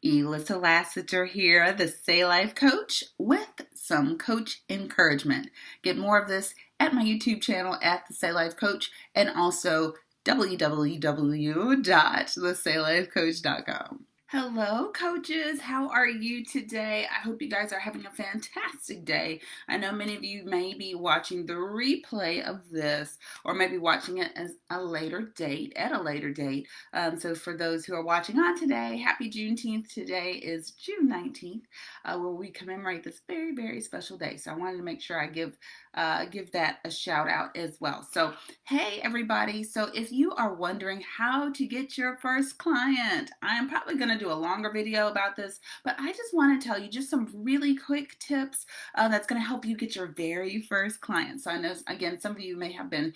Elissa Lassiter here, the Say Life Coach, with some coach encouragement. Get more of this at my YouTube channel at the Say Life Coach and also www.thesayLifeCoach.com. Hello, coaches. How are you today? I hope you guys are having a fantastic day. I know many of you may be watching the replay of this or maybe watching it as a later date, at a later date. So for those who are watching on today, happy Juneteenth. Today is June 19th, where we commemorate this very, very special day. So I wanted to make sure I give that a shout out as well. So, hey everybody. So if you are wondering how to get your first client, I'm probably going to do a longer video about this, but I just want to tell you just some really quick tips that's going to help you get your very first client. So I know, again, some of you may have been,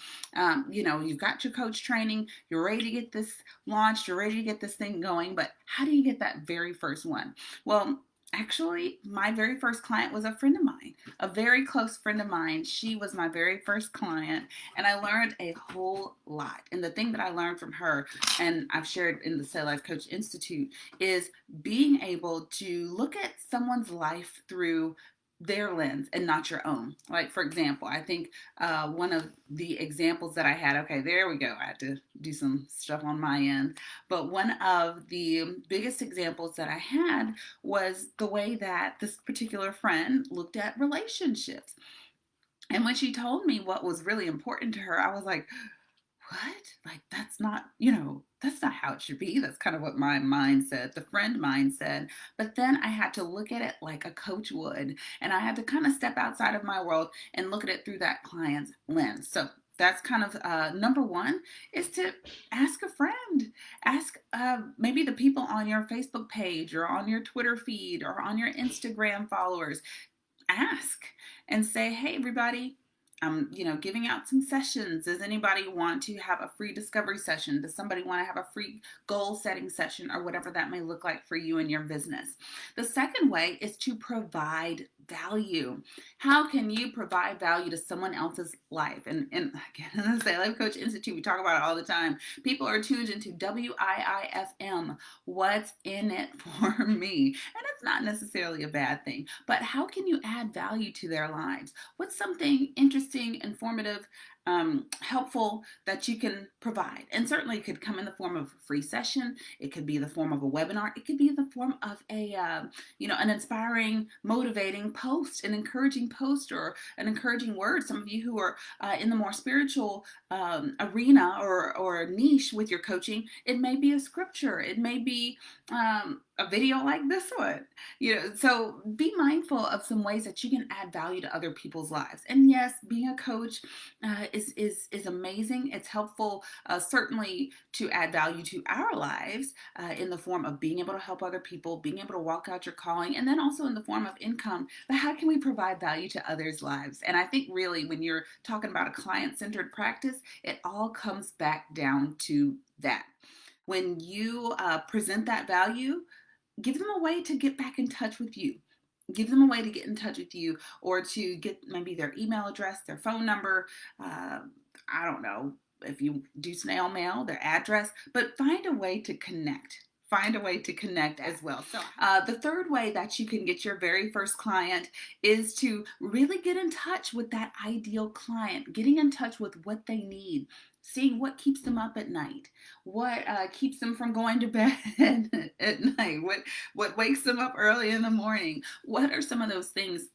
you've got your coach training, you're ready to get this launched, you're ready to get this thing going, but how do you get that very first one? Well, actually, my very first client was a friend of mine, a very close friend of mine. She was my very first client, and I learned a whole lot. And the thing that I learned from her, and I've shared in the Say Life Coach Institute, is being able to look at someone's life through their lens and not your own. Like, for example, I think one of the examples that I had, okay, there we go. I had to do some stuff on my end. But one of the biggest examples that I had was the way that this particular friend looked at relationships. And when she told me what was really important to her, I was like, what? Like, that's not how it should be. That's kind of what my mind said, the friend mind said. But then I had to look at it like a coach would. And I had to kind of step outside of my world and look at it through that client's lens. So that's kind of number one, is to ask a friend. Ask maybe the people on your Facebook page or on your Twitter feed or on your Instagram followers. Ask and say, hey, everybody, I'm, giving out some sessions. Does anybody want to have a free discovery session? Does somebody want to have a free goal setting session, or whatever that may look like for you and your business? The second way is to provide value. How can you provide value to someone else's life? And again, in the Say Life Coach Institute, we talk about it all the time. People are tuned into WIIFM. What's in it for me? And it's not necessarily a bad thing, but how can you add value to their lives? What's something interesting, informative, helpful that you can provide? And certainly it could come in the form of a free session. It could be the form of a webinar. It could be in the form of an inspiring, motivating post, an encouraging post, or an encouraging word. Some of you who are in the more spiritual arena or niche with your coaching, it may be a scripture. It may be a video like this one. So be mindful of some ways that you can add value to other people's lives. And yes, being a coach is amazing. It's helpful, certainly, to add value to our lives in the form of being able to help other people, being able to walk out your calling, and then also in the form of income. But how can we provide value to others' lives? And I think really when you're talking about a client-centered practice, it all comes back down to that. When you present that value, give them a way to get back in touch with you. Give them a way to get in touch with you, or to get maybe their email address, their phone number. I don't know if you do snail mail, their address, but find a way to connect. Find a way to connect as well. So the third way that you can get your very first client is to really get in touch with that ideal client, getting in touch with what they need, seeing what keeps them up at night, what keeps them from going to bed at night, what wakes them up early in the morning. What are some of those things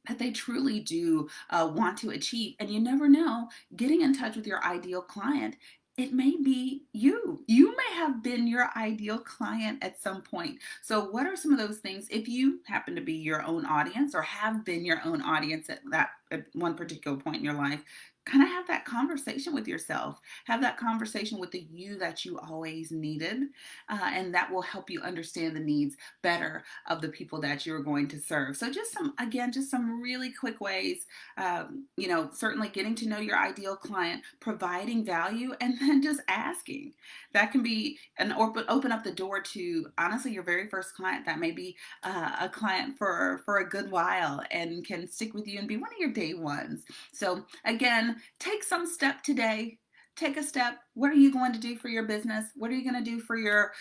that they truly do want to achieve? And you never know, getting in touch with your ideal client, it may be you. You may have been your ideal client at some point. So what are some of those things, if you happen to be your own audience or have been your own audience at one particular point in your life? Kind of have that conversation with yourself. Have that conversation with the you that you always needed. And that will help you understand the needs better of the people that you're going to serve. So just some really quick ways, certainly getting to know your ideal client, providing value, and then just asking. That can be open up the door to, honestly, your very first client. That may be a client for a good while and can stick with you and be one of your day ones. So again, take some step today take a step. What are you going to do for your business? What are you going to do for your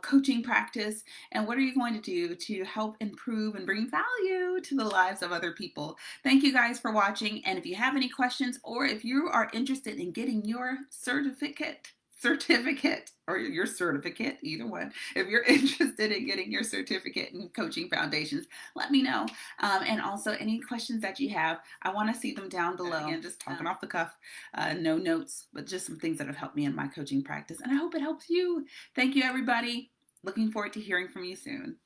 coaching practice? And what are you going to do to help improve and bring value to the lives of other people? Thank you guys for watching. And if you have any questions, or if you are interested in getting your certificate or your certificate, either one, if you're interested in getting your certificate in coaching foundations, let me know. And also any questions that you have, I want to see them down below. Again, just talking off the cuff, no notes, but just some things that have helped me in my coaching practice. And I hope it helps you. Thank you, everybody. Looking forward to hearing from you soon.